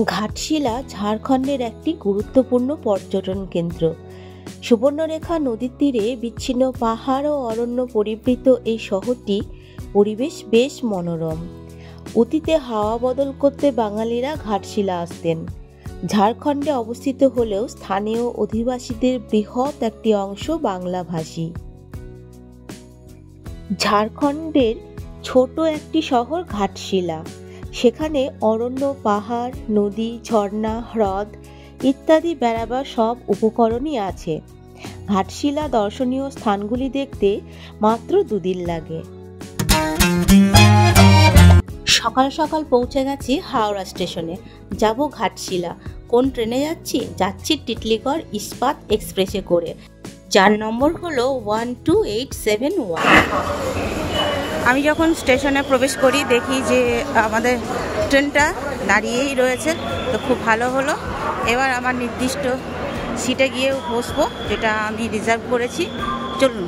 ঘাটশিলা ঝাড়খণ্ডের একটি গুরুত্বপূর্ণ পর্যটন কেন্দ্র। সুবর্ণরেখা নদীর তীরে বিচ্ছিন্ন পাহাড় ও অরণ্য পরিবৃত এই শহরটি পরিবেশ বেশ মনোরম। অতীতে হাওয়া বদল করতে বাঙালিরা ঘাটশিলা আসতেন। ঝাড়খণ্ডে অবস্থিত হলেও স্থানীয় অধিবাসীদের বৃহৎ একটি অংশ বাংলাভাষী। ঝাড়খণ্ডের ছোট একটি শহর ঘাটশিলা। সেখানে অরণ্য, পাহাড়, নদী, ঝর্ণা, হ্রদ ইত্যাদি বেড়াবার সব উপকরণই আছে। ঘাটশিলা দর্শনীয় স্থানগুলি দেখতে মাত্র 2 দিন লাগে। সকাল সকাল পৌঁছে গেছি হাওড়া স্টেশনে। যাব ঘাটশিলা। কোন ট্রেনে যাচ্ছি? যাচ্ছি টিটলিগড় ইস্পাত এক্সপ্রেসে করে, যার নম্বর হলো 12871। আমি যখন স্টেশনে প্রবেশ করি দেখি যে আমাদের ট্রেনটা দাঁড়িয়েই রয়েছে, তো খুব ভালো হলো। এবার আমার নির্দিষ্ট সিটে গিয়েও বসবো, যেটা আমি রিজার্ভ করেছি। চলুন।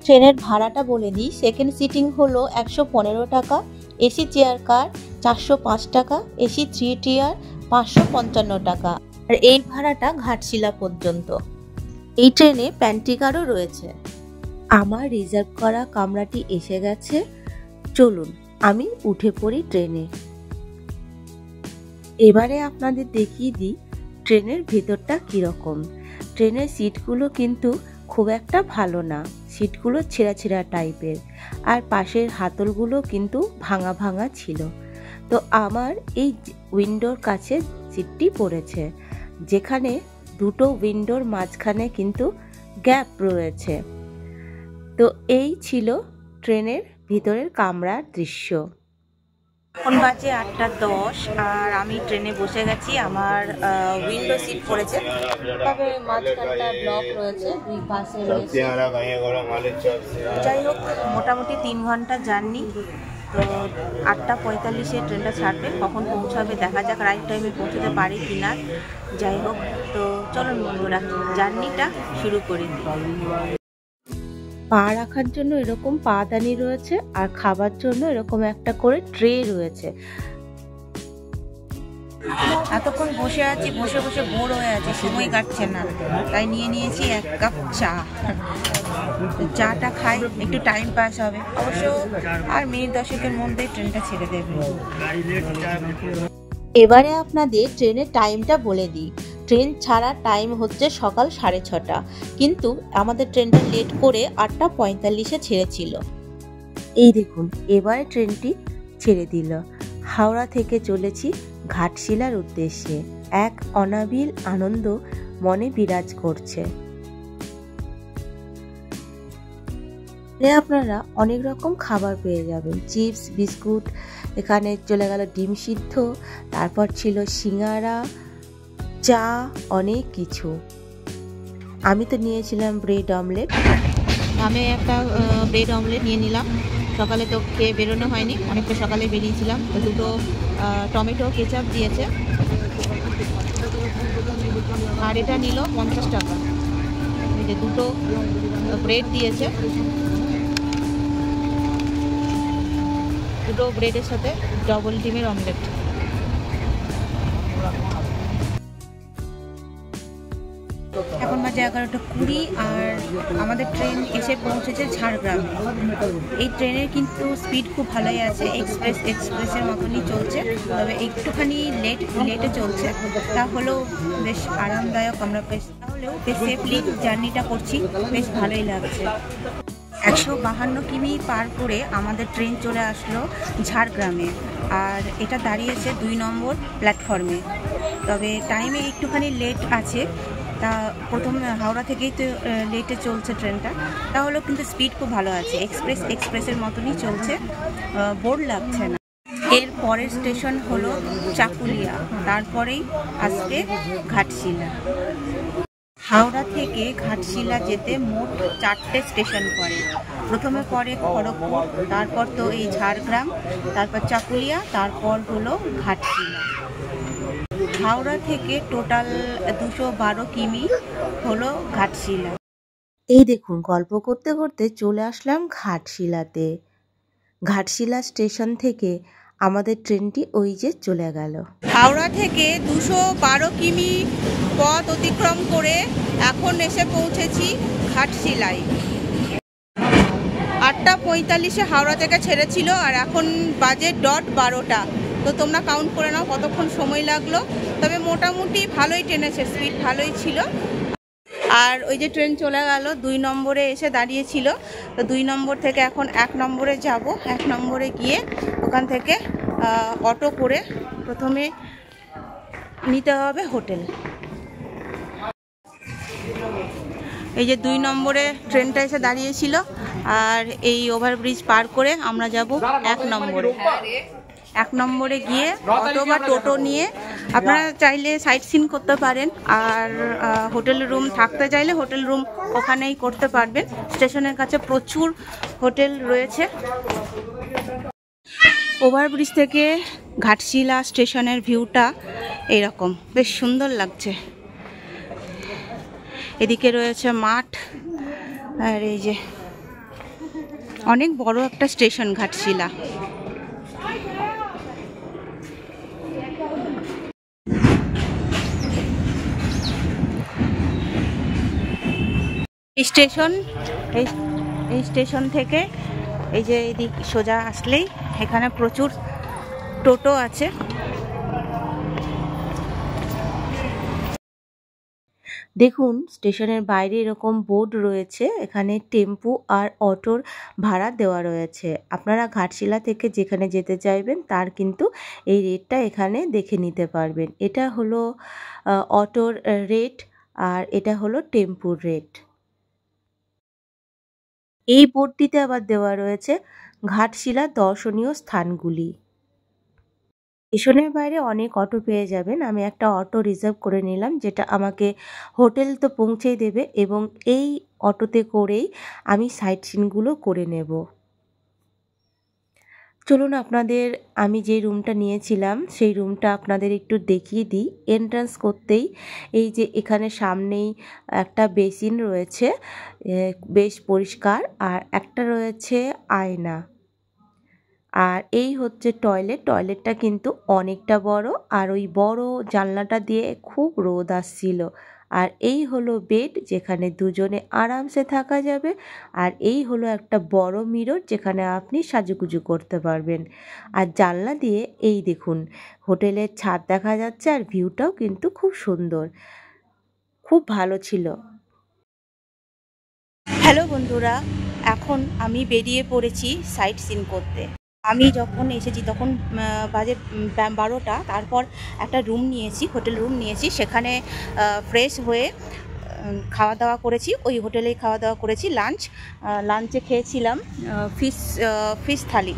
ট্রেনের ভাড়াটা বলে দিই। সেকেন্ড সিটিং হলো 115 টাকা, এসি চেয়ার কার 405 টাকা, এসি 3 টিয়ার 555 টাকা। আর এই ভাড়াটা ঘাটশিলা পর্যন্ত। এই ট্রেনে প্যান্ট্রি কারও রয়েছে। আমার রিজার্ভ করা কামরাটি এসে গেছে। চলুন আমি উঠে পড়ি ট্রেনে। এবারে আপনাদের দেখিয়ে দিই ট্রেনের ভেতরটা কীরকম। ট্রেনের সিটগুলো কিন্তু খুব একটা ভালো না, সিটগুলো ছেঁড়া ছেঁড়া টাইপের, আর পাশের হাতলগুলো কিন্তু ভাঙা ভাঙা ছিল। তো আমার এই উইন্ডোর কাছে সিটটি পড়েছে, যেখানে দুটো উইন্ডোর মাঝখানে কিন্তু গ্যাপ রয়েছে। তো এই ছিল ট্রেনের ভিতরের কামরার দৃশ্য। এখন বাজে 8:10 আর আমি ট্রেনে বসে গেছি। আমার উইন্ডো সিট পড়েছে, তবে মাঝখানটা ব্লক রয়েছে, দুই পাশে রয়েছে। যাই হোক, মোটামুটি 3 ঘন্টা জার্নি। তো 8:45-এ ট্রেনটা ছাড়বে, কখন পৌঁছাবে দেখা যাক, রাইট টাইমে পৌঁছতে পারি কি না। যাই হোক, তো চলুন বন্ধুরা, জার্নিটা শুরু করি। পা রাখার জন্য এরকম পাদানি রয়েছে, আর খাবার জন্য এরকম একটা করে ট্রে রয়েছে। এতক্ষণ বসে আছি, বসে বসে বোর হয়ে আছি, সময় কাটছে না, তাই নিয়ে নিয়েছি 1 কাপ চা। চাটা খাই, একটু টাইম পাস হবে। অবশ্য আর মিনিট 10-এর মধ্যেই ট্রেনটা ছেড়ে দেবে। এবারে আপনাদের ট্রেনের টাইমটা বলে দিই। ট্রেন ছাড়ার টাইম হচ্ছে সকাল 6:30, কিন্তু আমাদের ট্রেনটা লেট করে 8:45-এ ছেড়েছিল। এই দেখুন, এবারে ট্রেনটি ছেড়ে দিল। হাওড়া থেকে চলেছি ঘাটশিলার উদ্দেশ্যে। এক অনাবিল আনন্দ মনে বিরাজ করছে। আপনারা অনেক রকম খাবার পেয়ে যাবেন, চিপস, বিস্কুট, এখানে চলে গেল ডিম সিদ্ধ, তারপর ছিল সিঙ্গারা, চা, অনেক কিছু। আমি তো নিয়েছিলাম ব্রেড অমলেট। আমি একটা ব্রেড অমলেট নিয়ে নিলাম। সকালে তো খেয়ে বেরোনো হয়নি, অনেকটা সকালে বেরিয়েছিলাম। তো দুটো টমেটো কেচাপ দিয়েছে, আর এটা নিল 50 টাকা। এই যে দুটো ব্রেড দিয়েছে, দুটো ব্রেডের সাথে ডবল ডিমের অমলেট। এখন বাজে 11:20 আর আমাদের ট্রেন এসে পৌঁছেছে ঝাড়গ্রামে। এই ট্রেনের কিন্তু স্পিড খুব ভালোই আছে, এক্সপ্রেসের মতনই চলছে, তবে একটুখানি লেটে চলছে। তাহলেও বেশ আরামদায়ক, আমরা বেশ সেফলি জার্নিটা করছি, বেশ ভালোই লাগছে। 152 কিমি পার করে আমাদের ট্রেন চলে আসলো ঝাড়গ্রামে, আর এটা দাঁড়িয়েছে 2 নম্বর প্ল্যাটফর্মে। তবে টাইমে একটুখানি লেট আছে, তা প্রথম হাওড়া থেকেই তো লেটে চলছে ট্রেনটা, তাহলেও কিন্তু স্পিড খুব ভালো আছে, এক্সপ্রেসের মতনই চলছে, বোর লাগছে না। এর পরের স্টেশন হলো চাকুলিয়া, তারপরেই আসবে ঘাটশিলা। হাওড়া থেকে ঘাটশিলা যেতে মোট 4টে স্টেশন পড়ে। প্রথমে পড়ে খড়গপুর, তারপর তো এই ঝাড়গ্রাম, তারপর চাকুলিয়া, তারপর হলো ঘাটশিলা। হাওড়া থেকে টোটাল 212 কিমি হলো ঘাটশিলা। এই দেখুন, গল্প করতে করতে চলে আসলাম ঘাটশিলাতে। ঘাটশিলা স্টেশন থেকে আমাদের ট্রেনটি ওই যে চলে গেল। হাওড়া থেকে 212 কিমি পথ অতিক্রম করে এখন এসে পৌঁছেছি ঘাটশিলায়। 8:45 হাওড়া থেকে ছেড়েছিল আর এখন বাজে 12:00। তো তোমরা কাউন্ট করে নাও কতক্ষণ সময় লাগলো। তবে মোটামুটি ভালোই টেনেছে, স্পিড ভালোই ছিল। আর ওই যে ট্রেন চলে গেল, 2 নম্বরে এসে দাঁড়িয়েছিল। তো 2 নম্বর থেকে এখন 1 নম্বরে যাব। 1 নম্বরে গিয়ে ওখান থেকে অটো করে প্রথমে নিতে হবে হোটেল। এই যে 2 নম্বরে ট্রেনটা এসে দাঁড়িয়েছিল আর এই ওভারব্রিজ পার করে আমরা যাব 1 নম্বরে। 1 নম্বরে গিয়ে অটো বা টোটো নিয়ে আপনারা চাইলে সাইট সিন করতে পারেন, আর হোটেল রুম থাকতে চাইলে হোটেল রুম ওখানেই করতে পারবেন। স্টেশনের কাছে প্রচুর হোটেল রয়েছে। ওভারব্রিজ থেকে ঘাটশিলা স্টেশনের ভিউটা এরকম, বেশ সুন্দর লাগছে। এদিকে রয়েছে মাঠ, আর এই যে অনেক বড় একটা স্টেশন ঘাটশিলা। এই স্টেশন থেকে এই যে এদিক সোজা আসলেই এখানে প্রচুর টোটো আছে। দেখুন স্টেশনের বাইরে এরকম বোর্ড রয়েছে, এখানে টেম্পু আর অটোর ভাড়া দেওয়া রয়েছে। আপনারা ঘাটশিলা থেকে যেখানে যেতে চাইবেন তার কিন্তু এই রেটটা এখানে দেখে নিতে পারবেন। এটা হলো অটোর রেট আর এটা হলো টেম্পুর রেট। এই বোর্ডটিতে আবার দেওয়া রয়েছে ঘাটশিলা দর্শনীয় স্থানগুলি। স্টেশনের বাইরে অনেক অটো পেয়ে যাবেন। আমি একটা অটো রিজার্ভ করে নিলাম, যেটা আমাকে হোটেল তো পৌঁছেই দেবে এবং এই অটোতে করেই আমি সাইট সিনগুলো করে নেব। চলুন আপনাদের আমি যে রুমটা নিয়েছিলাম সেই রুমটা আপনাদের একটু দেখিয়ে দিই। এন্ট্রান্স করতেই এই যে এখানে সামনেই একটা বেসিন রয়েছে, বেশ পরিষ্কার, আর একটা রয়েছে আয়না। আর এই হচ্ছে টয়লেট। টয়লেটটা কিন্তু অনেকটা বড়, আর ওই বড় জানলাটা দিয়ে খুব রোদ আসছিল। আর এই হলো বেড, যেখানে দুজনে আরামসে থাকা যাবে। আর এই হলো একটা বড় মিরর, যেখানে আপনি সাজুগুজু করতে পারবেন। আর জানলা দিয়ে এই দেখুন হোটেলের ছাদ দেখা যাচ্ছে, আর ভিউটাও কিন্তু খুব সুন্দর, খুব ভালো ছিল। হ্যালো বন্ধুরা, এখন আমি বেরিয়ে পড়েছি সাইট সিন করতে। আমি যখন এসেছি তখন বাজে 12টা। তারপর একটা রুম নিয়েছি, হোটেল রুম নিয়েছি। সেখানে ফ্রেশ হয়ে খাওয়া দাওয়া করেছি, ওই হোটেলেই খাওয়া দাওয়া করেছি। লাঞ্চে খেয়েছিলাম ফিশ থালি,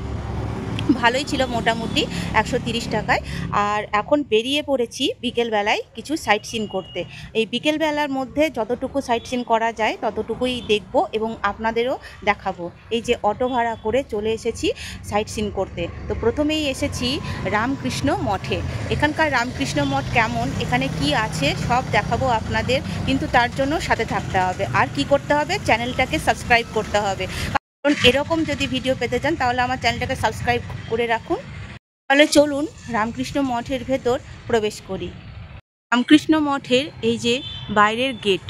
ভালোই ছিল মোটামুটি 130 টাকায়। আর এখন বেরিয়ে পড়েছি বিকেলবেলায় কিছু সাইট সিন করতে। এই বিকেলবেলার মধ্যে যতটুকু সাইট সিন করা যায় ততটুকুই দেখব এবং আপনাদেরও দেখাবো। এই যে অটো ভাড়া করে চলে এসেছি সাইট সিন করতে। তো প্রথমেই এসেছি রামকৃষ্ণ মঠে। এখানকার রামকৃষ্ণ মঠ কেমন, এখানে কি আছে সব দেখাবো আপনাদের, কিন্তু তার জন্য সাথে থাকতে হবে। আর কি করতে হবে, চ্যানেলটাকে সাবস্ক্রাইব করতে হবে। কারণ এরকম যদি ভিডিও পেতে চান তাহলে আমার চ্যানেলটাকে সাবস্ক্রাইব করে রাখুন। তাহলে চলুন রামকৃষ্ণ মঠের ভেতর প্রবেশ করি। রামকৃষ্ণ মঠের এই যে বাইরের গেট,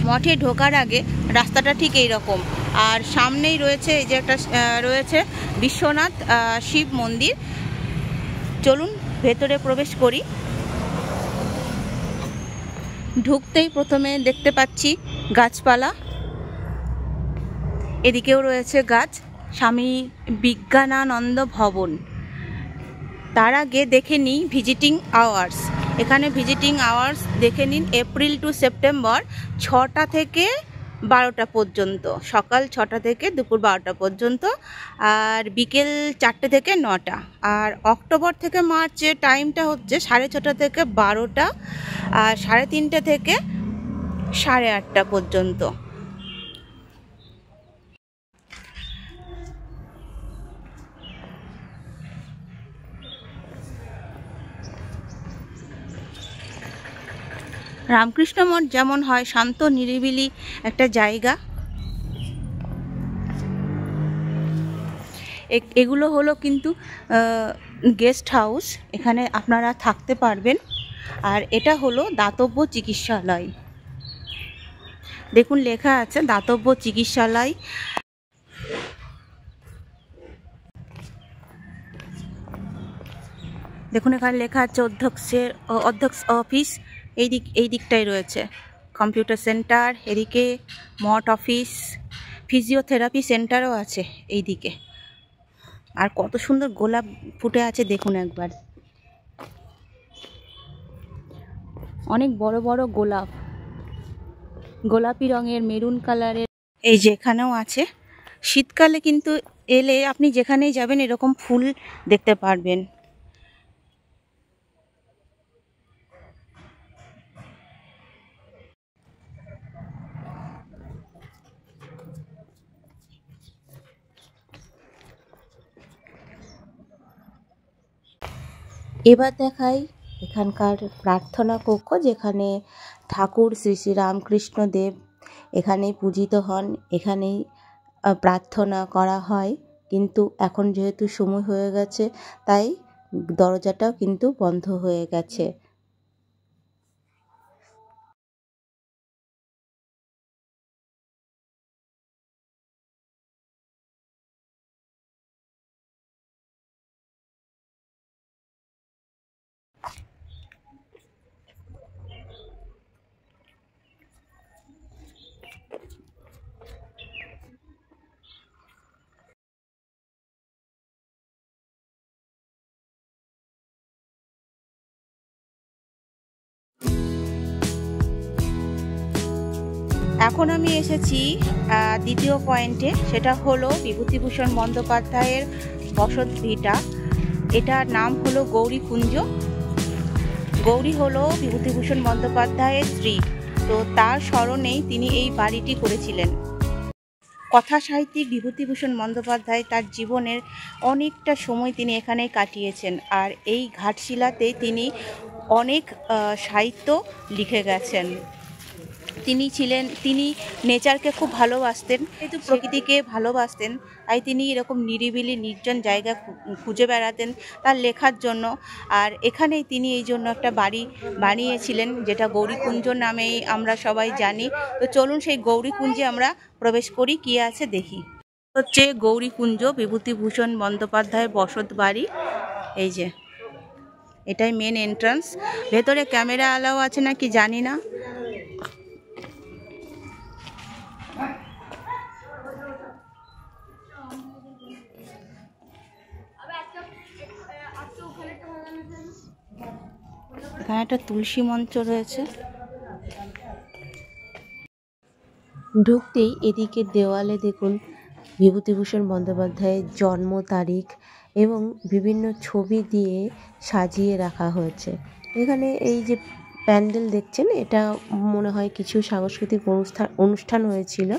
মঠে ঢোকার আগে রাস্তাটা ঠিক এই রকম। আর সামনেই রয়েছে এই যে একটা রয়েছে বিশ্বনাথ শিব মন্দির। চলুন ভেতরে প্রবেশ করি। ঢুকতেই প্রথমে দেখতে পাচ্ছি গাছপালা, এদিকেও রয়েছে গাছ, স্বামী বিজ্ঞানানন্দ ভবন। তার আগে দেখে নিই ভিজিটিং আওয়ার্স। এখানে ভিজিটিং আওয়ার্স দেখে নিন, এপ্রিল টু সেপ্টেম্বর 6টা থেকে 12টা পর্যন্ত, সকাল 6টা থেকে দুপুর 12টা পর্যন্ত, আর বিকেল 4টে থেকে 9টা। আর অক্টোবর থেকে মার্চের টাইমটা হচ্ছে 6:30 থেকে 12টা, আর 3:30 থেকে 8:30 পর্যন্ত। রামকৃষ্ণ মঠ যেমন হয় শান্ত নিরিবিলি একটা জায়গা, এগুলো হলো কিন্তু গেস্ট হাউস, এখানে আপনারা থাকতে পারবেন। আর এটা হলো দাতব্য চিকিৎসালয়, দেখুন লেখা আছে দাতব্য চিকিৎসালয়। দেখুন এখানে লেখা আছে অধ্যক্ষ অফিস, এই দিকটাই রয়েছে কম্পিউটার সেন্টার, এদিকে মঠ অফিস, ফিজিওথেরাপি সেন্টারও আছে এই দিকে। আর কত সুন্দর গোলাপ ফুটে আছে দেখুন একবার, অনেক বড় বড় গোলাপ, গোলাপি রঙের, মেরুন কালারের। এই যে এখানেও আছে। শীতকালে কিন্তু এলে আপনি যেখানেই যাবেন এরকম ফুল দেখতে পারবেন। এবার দেখাই এখানকার প্রার্থনা কক্ষ, যেখানে ঠাকুর শ্রী শ্রী রামকৃষ্ণ দেব এখানেই পূজিত হন, এখানেই প্রার্থনা করা হয়। কিন্তু এখন যেহেতু সময় হয়ে গেছে তাই দরজাটাও কিন্তু বন্ধ হয়ে গেছে। এখন আমি এসেছি দ্বিতীয় পয়েন্টে, সেটা হলো বিভূতিভূষণ বন্দ্যোপাধ্যায়ের বসত ভিটা। এটার নাম হলো গৌরীকুঞ্জ। গৌরী হলো বিভূতিভূষণ বন্দ্যোপাধ্যায়ের স্ত্রী, তো তার স্মরণেই তিনি এই বাড়িটি করেছিলেন। কথা সাহিত্যিক বিভূতিভূষণ বন্দ্যোপাধ্যায় তার জীবনের অনেকটা সময় তিনি এখানেই কাটিয়েছেন, আর এই ঘাটশিলাতেই তিনি অনেক সাহিত্য লিখে গেছেন। তিনি নেচারকে খুব ভালোবাসতেন, যেহেতু প্রকৃতিকে ভালোবাসতেন তাই তিনি এরকম নিরিবিলি নির্জন জায়গা খুঁজে বেড়াতেন তার লেখার জন্য। আর এখানেই তিনি এই জন্য একটা বাড়ি বানিয়েছিলেন, যেটা গৌরীকুঞ্জ নামেই আমরা সবাই জানি। তো চলুন সেই গৌরীকুঞ্জে আমরা প্রবেশ করি, কি আছে দেখি। হচ্ছে গৌরীকুঞ্জ, বিভূতিভূষণ বন্দ্যোপাধ্যায়ের বসত বাড়ি। এই যে এটাই মেন এন্ট্রান্স। ভেতরে ক্যামেরা অ্যালাউ আছে নাকি জানি না। এখানে একটা তুলসী মঞ্চ রয়েছে। ঢুকতেই এদিকে দেওয়ালে দেখুন বিভূতিভূষণ বন্দ্যোপাধ্যায়ের জন্ম তারিখ এবং বিভিন্ন ছবি দিয়ে সাজিয়ে রাখা হয়েছে। এখানে এই যে প্যান্ডেল দেখছেন, এটা মনে হয় কিছু সাংস্কৃতিক অনুষ্ঠান হয়েছিল।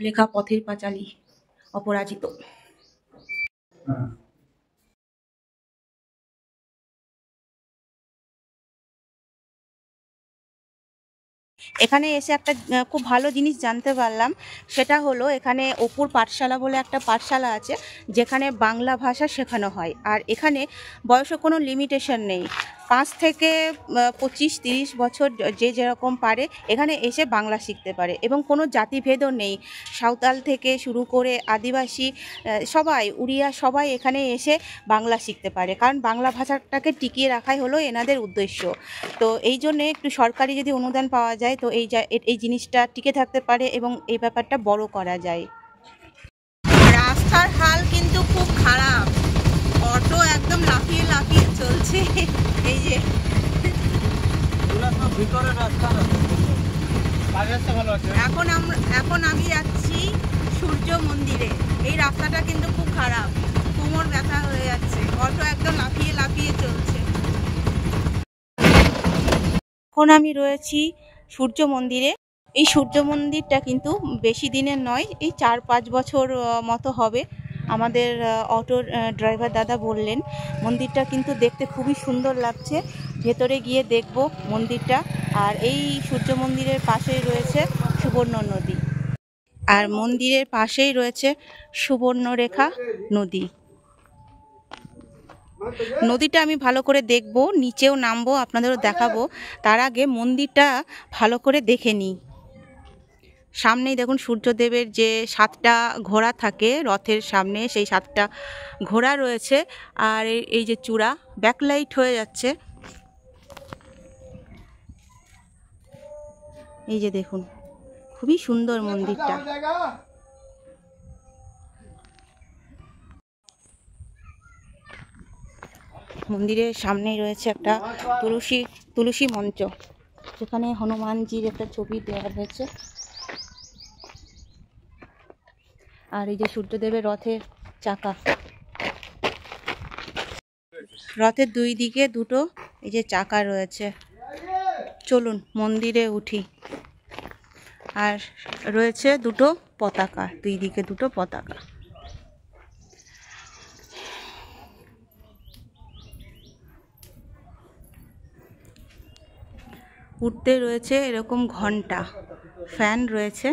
লেখা পথের পাঁচালী, অপরাজিত। এখানে এসে একটা খুব ভালো জিনিস জানতে পারলাম, সেটা হলো এখানে অপুর পাঠশালা বলে একটা পাঠশালা আছে, যেখানে বাংলা ভাষা শেখানো হয়। আর এখানে বয়সের কোনো লিমিটেশন নেই, 5 থেকে 25-30 বছর যে যেরকম পারে এখানে এসে বাংলা শিখতে পারে, এবং কোনো জাতিভেদও নেই। সাঁওতাল থেকে শুরু করে আদিবাসী সবাই, উড়িয়া সবাই এখানে এসে বাংলা শিখতে পারে, কারণ বাংলা ভাষাটাকে টিকিয়ে রাখাই হলো এনাদের উদ্দেশ্য। তো এই জন্যে একটু সরকারি যদি অনুদান পাওয়া যায় তো এই জিনিসটা টিকে থাকতে পারে এবং এই ব্যাপারটা বড় করা যায়। রাস্তার হাল কিন্তু খুব খারাপ, অটো একদম লাফিয়ে লাফিয়ে চলছে। এই যে এখন আমি যাচ্ছি সূর্য মন্দিরে। এই রাস্তাটা কিন্তু খুব খারাপ, কোমর ব্যথা হয়ে যাচ্ছে, অটো একদম লাফিয়ে লাফিয়ে চলছে। এখন আমি রয়েছি সূর্য মন্দিরে। এই সূর্য মন্দিরটা কিন্তু বেশি দিনের নয়, এই 4-5 বছর মতো হবে। আমাদের অটোর ড্রাইভার দাদা বললেন মন্দিরটা কিন্তু দেখতে খুবই সুন্দর লাগছে, ভেতরে গিয়ে দেখব মন্দিরটা। আর এই সূর্য মন্দিরের পাশেই রয়েছে সুবর্ণ নদী, আর মন্দিরের পাশেই রয়েছে সুবর্ণরেখা নদী। নদীটা আমি ভালো করে দেখব, নিচেও নামবো, আপনাদেরও দেখাবো। তার আগে মন্দিরটা ভালো করে দেখে নিই। সামনেই দেখুন সূর্যদেবের যে 7টা ঘোড়া থাকে রথের সামনে, সেই 7টা ঘোড়া রয়েছে। আর এই যে চূড়া ব্যাকলাইট হয়ে যাচ্ছে, এই যে দেখুন খুবই সুন্দর মন্দিরটা। মন্দিরের সামনেই রয়েছে একটা তুলসী মঞ্চ, যেখানে হনুমানজির একটা ছবি দেওয়া হয়েছে। আর এই যে সূর্যদেবের রথের চাকা, রথের 2 দিকে 2টো এই যে চাকা রয়েছে। চলুন মন্দিরে উঠি। আর রয়েছে 2টো পতাকা, 2 দিকে 2টো পতাকা। উঠতে রয়েছে এরকম ঘন্টা, ফ্যান রয়েছে।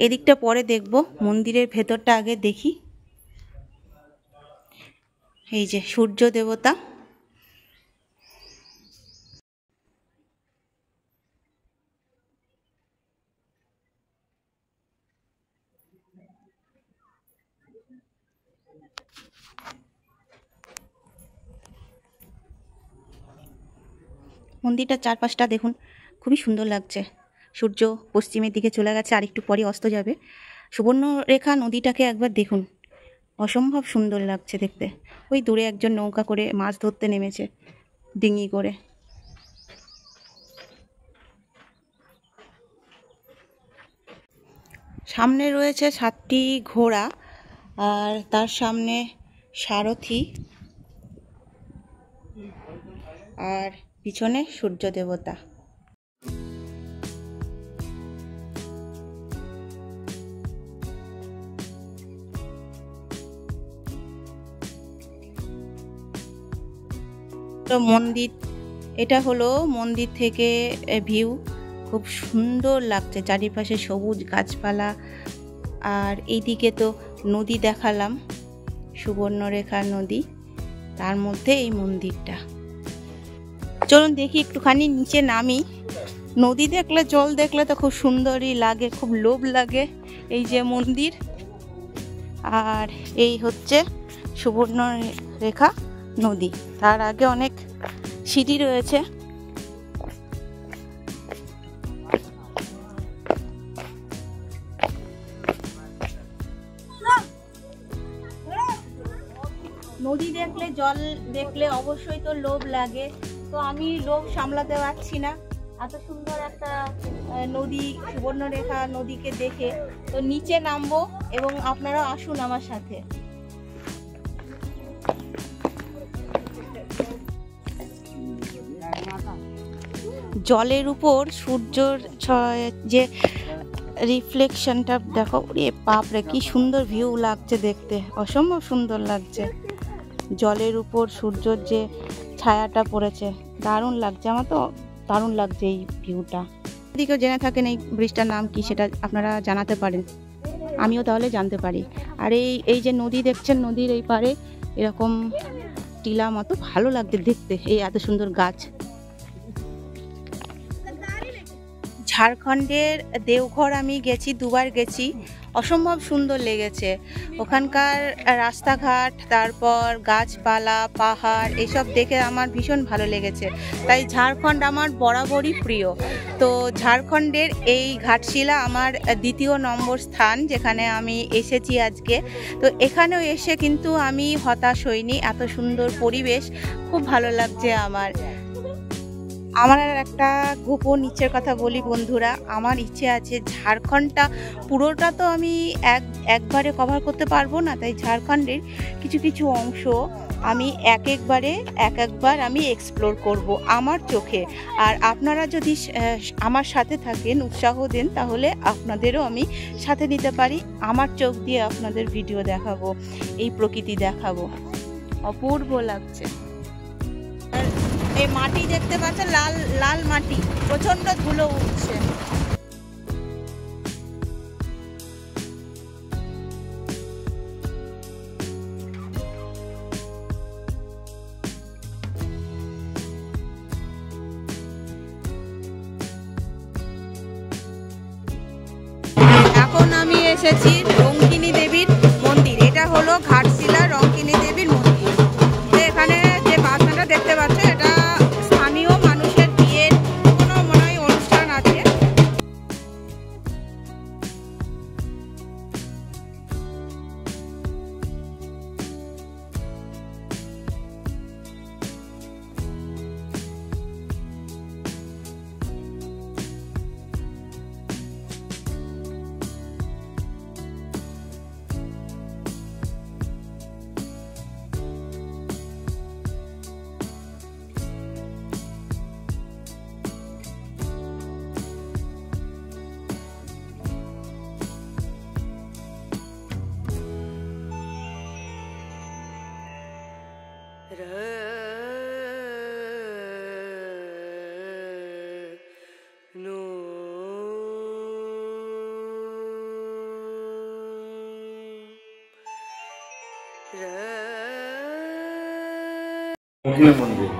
এদিকটা পরে দেখব, মন্দিরের ভেতরটা আগে দেখি। এই যে সূর্য দেবতা, মন্দিরটার চারপাশটা দেখুন খুবই সুন্দর লাগছে। সূর্য পশ্চিমের দিকে চলে গেছে, আর একটু পরে অস্ত যাবে। সুবর্ণরেখা নদীটাকে একবার দেখুন, অসম্ভব সুন্দর লাগছে দেখতে। ওই দূরে একজন নৌকা করে মাছ ধরতে নেমেছে, ডিঙি করে। সামনে রয়েছে 7টি ঘোড়া, আর তার সামনে সারথি, আর পিছনে সূর্য দেবতা। তো মন্দির, এটা হলো মন্দির থেকে ভিউ, খুব সুন্দর লাগছে, চারিপাশে সবুজ গাছপালা। আর এইদিকে তো নদী দেখালাম, সুবর্ণরেখা নদী, তার মধ্যে এই মন্দিরটা। চলুন দেখি, একটুখানি নিচে নামি। নদী দেখলে, জল দেখলে তো খুব সুন্দরই লাগে, খুব লোভ লাগে। এই যে মন্দির, আর এই হচ্ছে সুবর্ণরেখা নদী। তার আগে অনেক সিঁড়ি রয়েছে। নদী দেখলে, জল দেখলে অবশ্যই তো লোভ লাগে। তো আমি লোভ সামলাতে পারছি না, এত সুন্দর একটা নদী, সুবর্ণরেখা নদীকে দেখে। তো নিচে নামবো এবং আপনারা আসুন আমার সাথে। জলের উপর সূর্যর যে রিফ্লেকশনটা দেখো, রে বাপরে কি সুন্দর ভিউ লাগছে দেখতে, অসম্ভব সুন্দর লাগছে। জলের উপর সূর্যর যে ছায়াটা পড়েছে, দারুণ লাগছে। আমার তো দারুণ লাগছে এই ভিউটা। যদি কেউ জেনে থাকেন এই ব্রিজটার নাম কি, সেটা আপনারা জানাতে পারেন, আমিও তাহলে জানতে পারি। আর এই যে নদী দেখছেন, নদীর এই পারে এরকম টিলা মতো ভালো লাগছে দেখতে, এই এত সুন্দর গাছ। ঝাড়খণ্ডের দেওঘর আমি গেছি, 2বার গেছি, অসম্ভব সুন্দর লেগেছে। ওখানকার রাস্তাঘাট, তারপর গাছপালা, পাহাড়, এসব দেখে আমার ভীষণ ভালো লেগেছে। তাই ঝাড়খণ্ড আমার বরাবরই প্রিয়। তো ঝাড়খণ্ডের এই ঘাটশিলা আমার 2য় নম্বর স্থান, যেখানে আমি এসেছি আজকে। তো এখানেও এসে কিন্তু আমি হতাশ হইনি, এত সুন্দর পরিবেশ, খুব ভালো লাগছে আমার। আমার আর একটা গোপন ইচ্ছের কথা বলি বন্ধুরা, আমার ইচ্ছে আছে ঝাড়খণ্ডটা পুরোটা তো আমি একবারে কভার করতে পারবো না, তাই ঝাড়খণ্ডের কিছু কিছু অংশ আমি একবার আমি এক্সপ্লোর করব আমার চোখে। আর আপনারা যদি আমার সাথে থাকেন, উৎসাহ দেন, তাহলে আপনাদেরও আমি সাথে নিতে পারি। আমার চোখ দিয়ে আপনাদের ভিডিও দেখাবো, এই প্রকৃতি দেখাবো। অপূর্ব লাগছে। এই মাটি দেখতে পাচ্ছেন, লাল লাল মাটি, প্রচন্ড ধুলো উঠছে। এখন আমি এসেছি রঙ্কিনী দেবীর মন্দির। এটা হলো ঘাটশিলা রঙ্কিনী দেবীর মন্দির। তো এখানে যে বাসনাটা দেখতে পাচ্ছ, এটা স্থানীয় মানুষের বিয়ের কোনো মনে হয় অনুষ্ঠান আছে। মন্দির,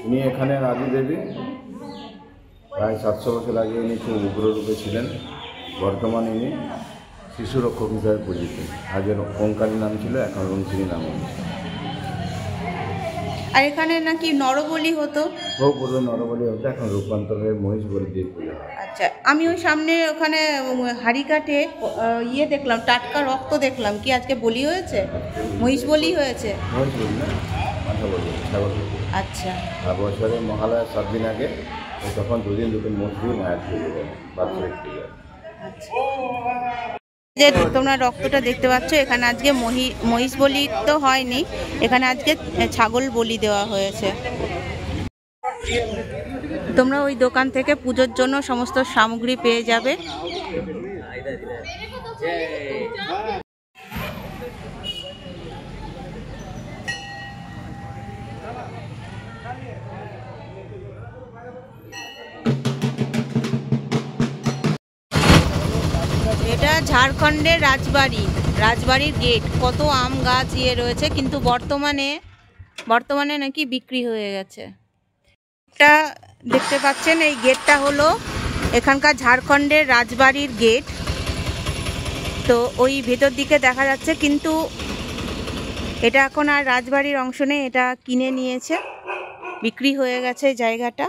ইনি এখানে আদি দেবী। প্রায় 700 বছর আগে ইনি খুব উগ্ররূপে ছিলেন। বর্তমানে ইনি শিশু রক্ষক হিসাবে পরিচিত। আগের ওঙ্কারী নাম ছিল, এখন রঙ্কিনী নাম হয়েছে। আর এখানে নাকি নরবলি হতো, বহু পূর্বে নরবলি হতো, এখন রূপান্তর হয়ে মহিষ বলি দিয়ে পূজা হয়। আচ্ছা, আমি ওই সামনে ওখানে হাড়িকাঠে ইয়ে দেখলাম, টাটকা রক্ত দেখলাম। কি আজকে বলি হয়েছে? মহিষ বলি হয়েছে? মহিষ বলি না, মাথা বলি, ছাগল বলি। আচ্ছা। আর বছরে মহালয়ার 7 দিন আগে তখন 2 দিন দুটো মোষ দিয়ে মায়ের পুজো করে, বাৎসরিক পূজা। আচ্ছা, যে তোমরা রক্তটা দেখতে পাচ্ছ, এখানে আজকে মহিষ বলি তো হয়নি, এখানে আজকে ছাগল বলি দেওয়া হয়েছে। তোমরা ওই দোকান থেকে পুজোর জন্য সমস্ত সামগ্রী পেয়ে যাবে। এটা ঝাড়খণ্ডের রাজবাড়ির গেট। কত আম গাছ ইয়ে রয়েছে, কিন্তু বর্তমানে নাকি বিক্রি হয়ে গেছে। এটা দেখতে পাচ্ছেন, এই গেটটা হলো এখানকার ঝাড়খণ্ডের রাজবাড়ির গেট। তো ওই ভেতর দিকে দেখা যাচ্ছে, কিন্তু এটা এখন আর রাজবাড়ির অংশ নেই, এটা কিনে নিয়েছে, বিক্রি হয়ে গেছে জায়গাটা।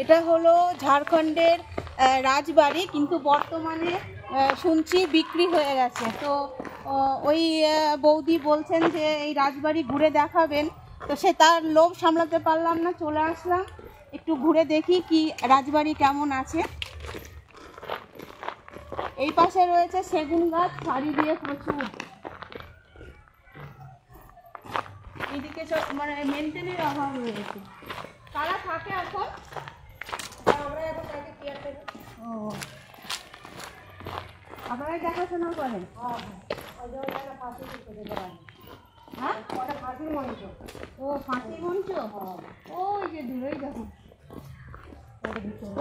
এটা হলো ঝাড়খণ্ডের রাজবাড়ি, কিন্তু বর্তমানে শুনছি বিক্রি হয়ে গেছে। তো ওই বৌদি বলছেন যে এই রাজবাড়ি ঘুরে দেখাবেন, তো সে তার লোভ সামলাতে পারলাম না, চলে আসলাম একটু ঘুরে দেখি কি রাজবাড়ি কেমন আছে। এই পাশে রয়েছে সেগুন গাছ, সারি দিয়ে প্রচুর। এদিকে মানে মেনটেনের অভাব রয়েছে। কারা থাকে এখন? আপনারাই দেখাশোনা করেন? হ্যাঁ, ফাঁসির মঞ্চ। ও, ফাঁসির মঞ্চ। ওই যে দূরেই দেখুন,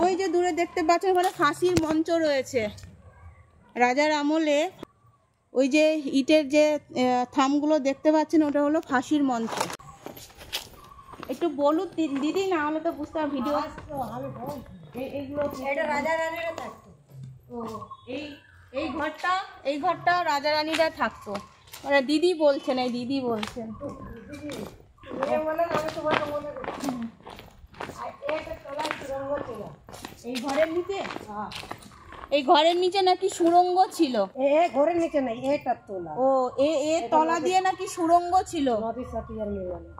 ওই যে দূরে দেখতে পাচ্ছেন, ওখানে ফাঁসির মঞ্চ রয়েছে। রাজার আমলে ওই যে ইটের যে থামগুলো দেখতে পাচ্ছেন, ওটা হলো ফাঁসির মঞ্চ। একটু বলুন দিদি, না হলে তো বুঝতে পারবো ভিডিও। এইগুলো রাজা রানীরা থাকতো। ও, এই ঘরটা রাজা রানীরা থাকতো। ওরা দিদি বলছেন, এই দিদি বলছেন। এই ঘরের নিচে এই ঘরের নিচে নাকি সুড়ঙ্গ ছিল। ঘরের নিচে নাই, এটা তোলা। ও এ তলা দিয়ে নাকি সুড়ঙ্গ ছিল, নদীর সাথে আর মিলানো।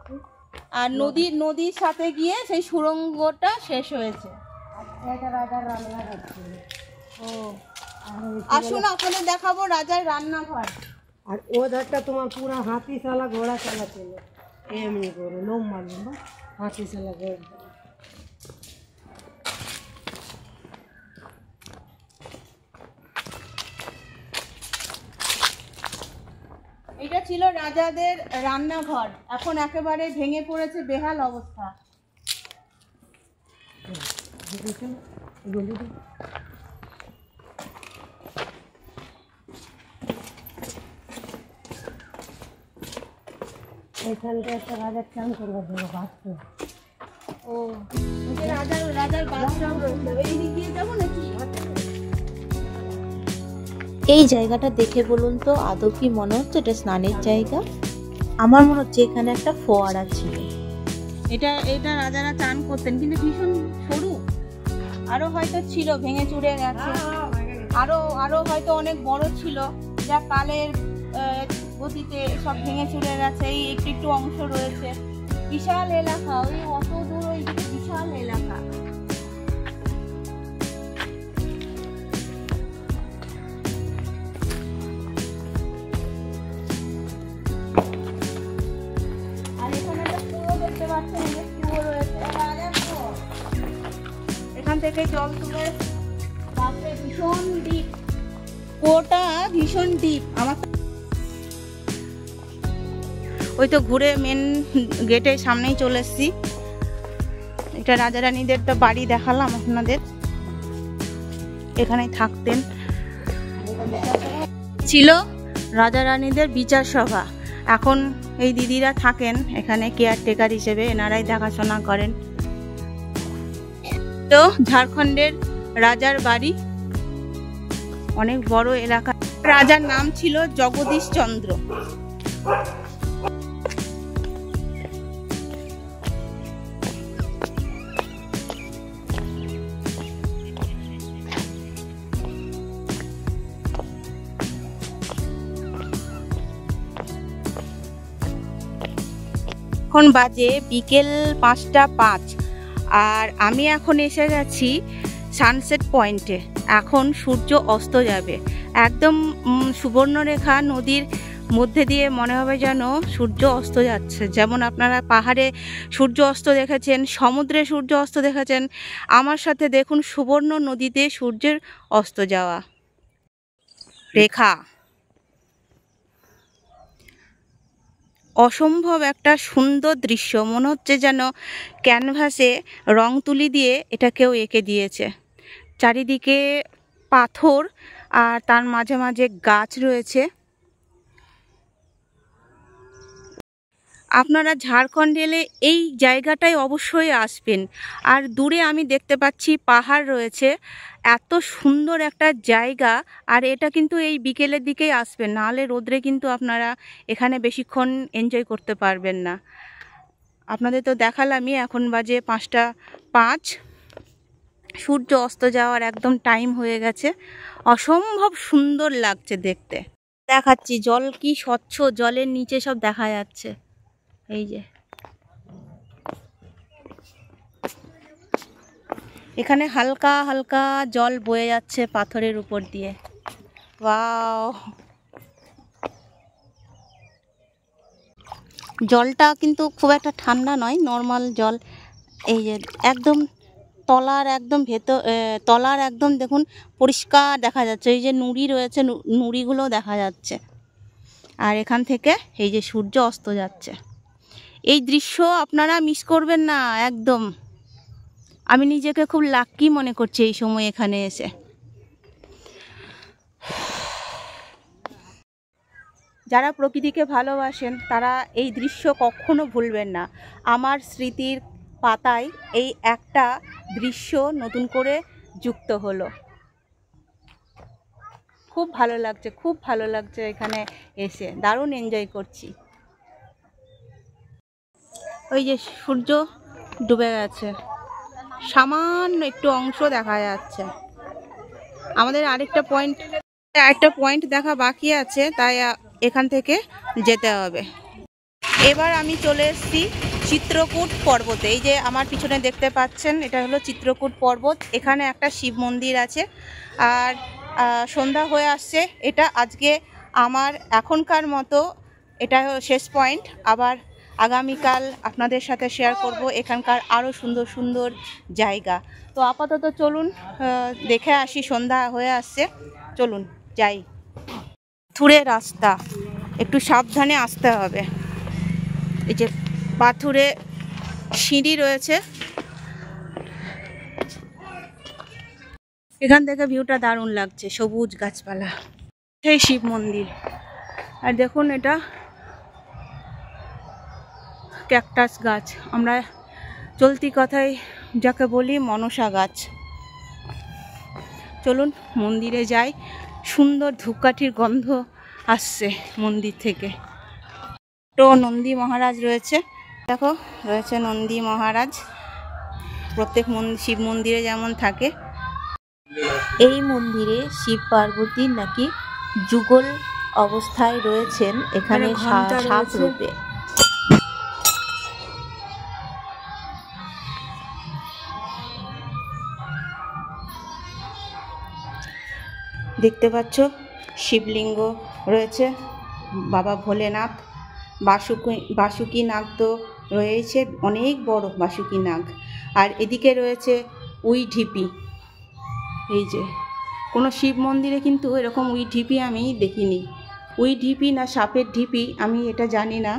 আর নদীর সাথে গিয়ে সেই সুড়ঙ্গটা শেষ হয়েছে। এটা রাজার রান্না করছিল। ও আসুন আপনাদের দেখাবো রাজার রান্নাঘর। আর ও ধারটা তোমার পুরা হাতি চালা ঘোড়া চালা ছিল, এমনি করে লম্বা লম্বা হাতি চালা ঘোড়া। এটা ছিল রাজাদের রান্নাঘর, এখন একেবারে ভেঙে পড়েছে, বেহাল অবস্থা। এখানটা একটা রাজার চান করবার জন্য বাঁচতে। ও রাজার বাথরুম রয়েছে, এই দিক দিয়ে যাবো নাকি? এই জায়গাটা দেখে বলুন তো আদৌ কি মনে হচ্ছে এটা স্নানের জায়গা? আমার মনে হচ্ছে এখানে একটা ফোয়ারা ছিল। এটা রাজারা চান করতেন, কিন্তু ভীষণ সরু, আরো হয়তো ছিল ভেঙে চুরে গেছে, আরো হয়তো অনেক বড় ছিল, যা কালের গতিতে সব ভেঙে চুরে গেছে। এই একটু অংশ রয়েছে, বিশাল এলাকা, ওই অত দূর ওই বিশাল এলাকা। আর এখানে একটা কুয়ো দেখতে পাচ্ছেন, কুয়ো রয়েছে, এখান থেকে জল তুলে ভীষণ ডিপ, কুয়োটা ভীষণ ডিপ। আমার ওই তো ঘুরে মেন গেটের সামনেই চলে এসেছি। এটা রাজা রানীদের তো বাড়ি দেখালাম আপনাদের, এখানেই থাকতেন। ছিল রাজা রানীদের বিচার সভা, এখন এই দিদিরা থাকেন এখানে কেয়ারটেকার হিসেবে, এনারাই দেখাশোনা করেন। তো ঝাড়খণ্ডের রাজার বাড়ি, অনেক বড় এলাকা। রাজার নাম ছিল জগদীশ চন্দ্র। এখন বাজে বিকেল 5:05, আর আমি এখন এসে গেছি সানসেট পয়েন্টে। এখন সূর্য অস্ত যাবে, একদম সুবর্ণরেখা নদীর মধ্যে দিয়ে মনে হবে যেন সূর্য অস্ত যাচ্ছে। যেমন আপনারা পাহাড়ে সূর্য অস্ত দেখেছেন, সমুদ্রে সূর্য অস্ত দেখেছেন, আমার সাথে দেখুন সুবর্ণ নদীতে সূর্যের অস্ত যাওয়া রেখা। অসম্ভব একটা সুন্দর দৃশ্য, মনে হচ্ছে যেন ক্যানভাসে রং তুলি দিয়ে এটা কেউ এঁকে দিয়েছে। চারিদিকে পাথর আর তার মাঝে মাঝে গাছ রয়েছে। আপনারা ঝাড়খণ্ড এলে এই জায়গাটায় অবশ্যই আসবেন। আর দূরে আমি দেখতে পাচ্ছি পাহাড় রয়েছে, এত সুন্দর একটা জায়গা। আর এটা কিন্তু এই বিকেলের দিকেই আসবেন, নাহলে রোদ্রে কিন্তু আপনারা এখানে বেশিক্ষণ এনজয় করতে পারবেন না। আপনাদের তো দেখালামই, এখন বাজে 5:05, সূর্য অস্ত যাওয়ার একদম টাইম হয়ে গেছে। অসম্ভব সুন্দর লাগছে দেখতে। দেখাচ্ছি জল কি স্বচ্ছ, জলের নিচে সব দেখা যাচ্ছে। এই যে এখানে হালকা হালকা জল বয়ে যাচ্ছে পাথরের উপর দিয়ে। ওয়াও, জলটা কিন্তু খুব একটা ঠান্ডা নয়, নর্মাল জল। এই যে একদম তলার একদম দেখুন পরিষ্কার দেখা যাচ্ছে। এই যে নুড়ি রয়েছে, নুড়িগুলো দেখা যাচ্ছে। আর এখান থেকে এই যে সূর্য অস্ত যাচ্ছে, এই দৃশ্য আপনারা মিস করবেন না একদম। আমি নিজেকে খুব লাকি মনে করছি এই সময় এখানে এসে। যারা প্রকৃতিকে ভালোবাসেন তারা এই দৃশ্য কখনো ভুলবেন না। আমার স্মৃতির পাতায় এই একটা দৃশ্য নতুন করে যুক্ত হলো। খুব ভালো লাগছে, খুব ভালো লাগছে এখানে এসে, দারুণ এনজয় করছি। ওই যে সূর্য ডুবে গেছে, সামান্য একটু অংশ দেখা যাচ্ছে। আমাদের আরেকটা পয়েন্ট দেখা বাকি আছে, তাই এখান থেকে যেতে হবে। এবার আমি চলে এসেছি চিত্রকূট পর্বতে। এই যে আমার পিছনে দেখতে পাচ্ছেন, এটা হলো চিত্রকূট পর্বত। এখানে একটা শিব মন্দির আছে, আর সন্ধ্যা হয়ে আসছে। এটা আজকে আমার এখনকার মতো এটা শেষ পয়েন্ট। আবার আগামীকাল আপনাদের সাথে শেয়ার করব এখানকার আরও সুন্দর সুন্দর জায়গা। তো আপাতত চলুন দেখে আসি, সন্ধ্যা হয়ে আসছে, চলুন যাই। পাথুরে রাস্তা, একটু সাবধানে আসতে হবে। এই যে পাথুরে সিঁড়ি রয়েছে, এখান থেকে ভিউটা দারুণ লাগছে, সবুজ গাছপালা। সেই শিব মন্দির, আর দেখুন এটা ক্যাকটাস গাছ, আমরা চলতি কথায় যাকে বলি মনসা গাছ। চলুন মন্দিরে যাই, সুন্দর ধূপকাঠির গন্ধ আসছে মন্দির থেকে। তো নন্দী মহারাজ রয়েছে, দেখো রয়েছে নন্দী মহারাজ, প্রত্যেক শিব মন্দিরে যেমন থাকে। এই মন্দিরে শিব পার্বতী নাকি যুগল অবস্থায় রয়েছেন, এখানে সাপ রূপে। দেখতে পাচ্ছ শিবলিঙ্গ রয়েছে, বাবা ভোলেনাথ, বাসুকি নাগ তো রয়েছে, অনেক বড় বাসুকি নাগ। আর এদিকে রয়েছে উই ঢিপি। এই যে কোনো শিব মন্দিরে কিন্তু এরকম উই ঢিপি আমি দেখিনি। উই ঢিপি না সাপের ঢিপি আমি এটা জানি না।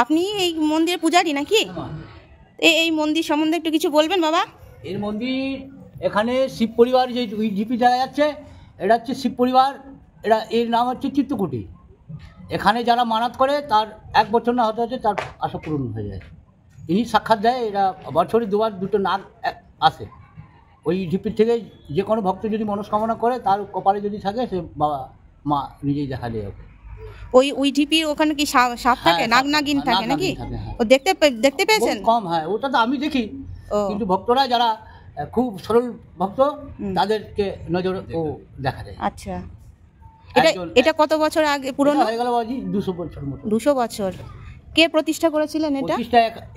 আপনি এই মন্দিরের পূজারি নাকি? এই মন্দির সম্বন্ধে একটু কিছু বলবেন বাবা? এর মন্দির এখানে শিব পরিবার, যে জিপি দেখা যাচ্ছে এটা হচ্ছে শিব পরিবার, এর নাম হচ্ছে চিত্রকূটি। এখানে যারা মানত করে তার 1 বছর না হতে হচ্ছে তার আশা পূরণ হয়ে যায়। ইনি সাক্ষাৎ দেয়, এরা বছরে 2বার 2টো নাগ আসে। ওই ঢিপির থেকে যে কোনো ভক্ত যদি মনস্কামনা করে তার কপালে যদি থাকে সে বাবা মা নিজেই দেখা দেয়। ওই ঢিপির ওখানে কি সাপ থাকে, নাগ নাগিন থাকে নাকি? ও দেখতে পেয়েছেন? কম, হ্যাঁ ওটা তো আমি দেখি, কিন্তু ভক্তরা যারা খুব সরল ভক্ত তাদেরকে নজর ও দেখা যায়। আচ্ছা, এটা কত বছর আগে পুরনো? হয়ে গেল 200 বছর মতো। 200 বছর। কে প্রতিষ্ঠা করেছিলেন এটা?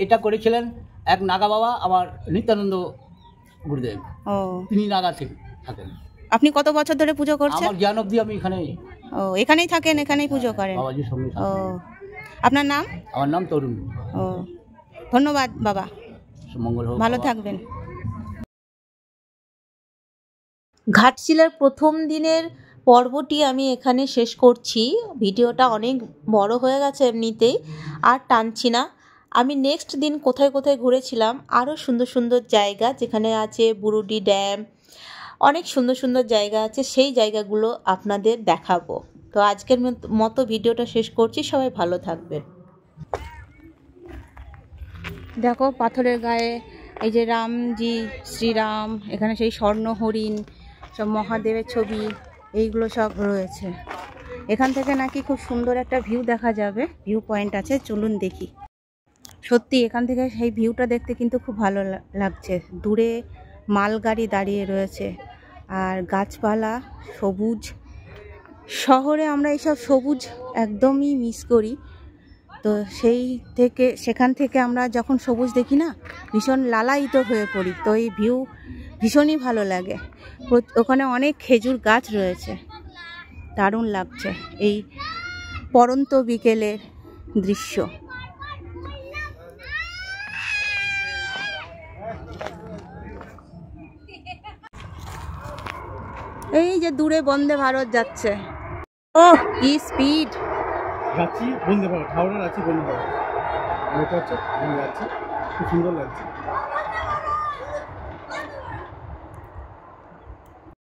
এটা করেছিলেন এক নাগা বাবা, আমার নিত্যানন্দ গুরুদেব। তিনি নাগা থাকেন। আপনি কত বছর ধরে পুজো করছেন? আমার জ্ঞান অবধি আমি এখানেই থাকেন, এখানেই পুজো করেন? বাবাজির সঙ্গে। আপনার নাম? আমার নাম তরুণ। ধন্যবাদ বাবা, মঙ্গল হোক, ভালো থাকবেন। ঘাটশিলার প্রথম দিনের পর্বটি আমি এখানে শেষ করছি। ভিডিওটা অনেক বড় হয়ে গেছে এমনিতেই, আর টানছি না। আমি নেক্সট দিন কোথায় কোথায় ঘুরেছিলাম, আরও সুন্দর সুন্দর জায়গা যেখানে আছে বুরুডি ড্যাম, অনেক সুন্দর সুন্দর জায়গা আছে, সেই জায়গাগুলো আপনাদের দেখাবো। তো আজকের মতো ভিডিওটা শেষ করছি, সবাই ভালো থাকবেন। দেখো পাথরের গায়ে এই যে রামজি, শ্রীরাম, এখানে সেই স্বর্ণ হরিণ, সব মহাদেবের ছবি, এইগুলো সব রয়েছে। এখান থেকে নাকি খুব সুন্দর একটা ভিউ দেখা যাবে, ভিউ পয়েন্ট আছে, চলুন দেখি। সত্যি এখান থেকে সেই ভিউটা দেখতে কিন্তু খুব ভালো লাগছে। দূরে মালগাড়ি দাঁড়িয়ে রয়েছে, আর গাছপালা সবুজ। শহরে আমরা এইসব সবুজ একদমই মিস করি, তো সেখান থেকে আমরা যখন সবুজ দেখি না, ভীষণ লালায়িত হয়ে পড়ি। তো এই ভিউ ভীষণই ভালো লাগে। ওখানে অনেক খেজুর গাছ রয়েছে, দারুণ লাগছে এই পড়ন্ত বিকেলের দৃশ্য। এই যে দূরে বন্দে ভারত যাচ্ছে, ও কি স্পিড! যাচ্ছি বন্দে ভারত, হাওড়া যাচ্ছি বন্দে ভারত, এটা হচ্ছে আমি যাচ্ছি, খুব সুন্দর লাগছে।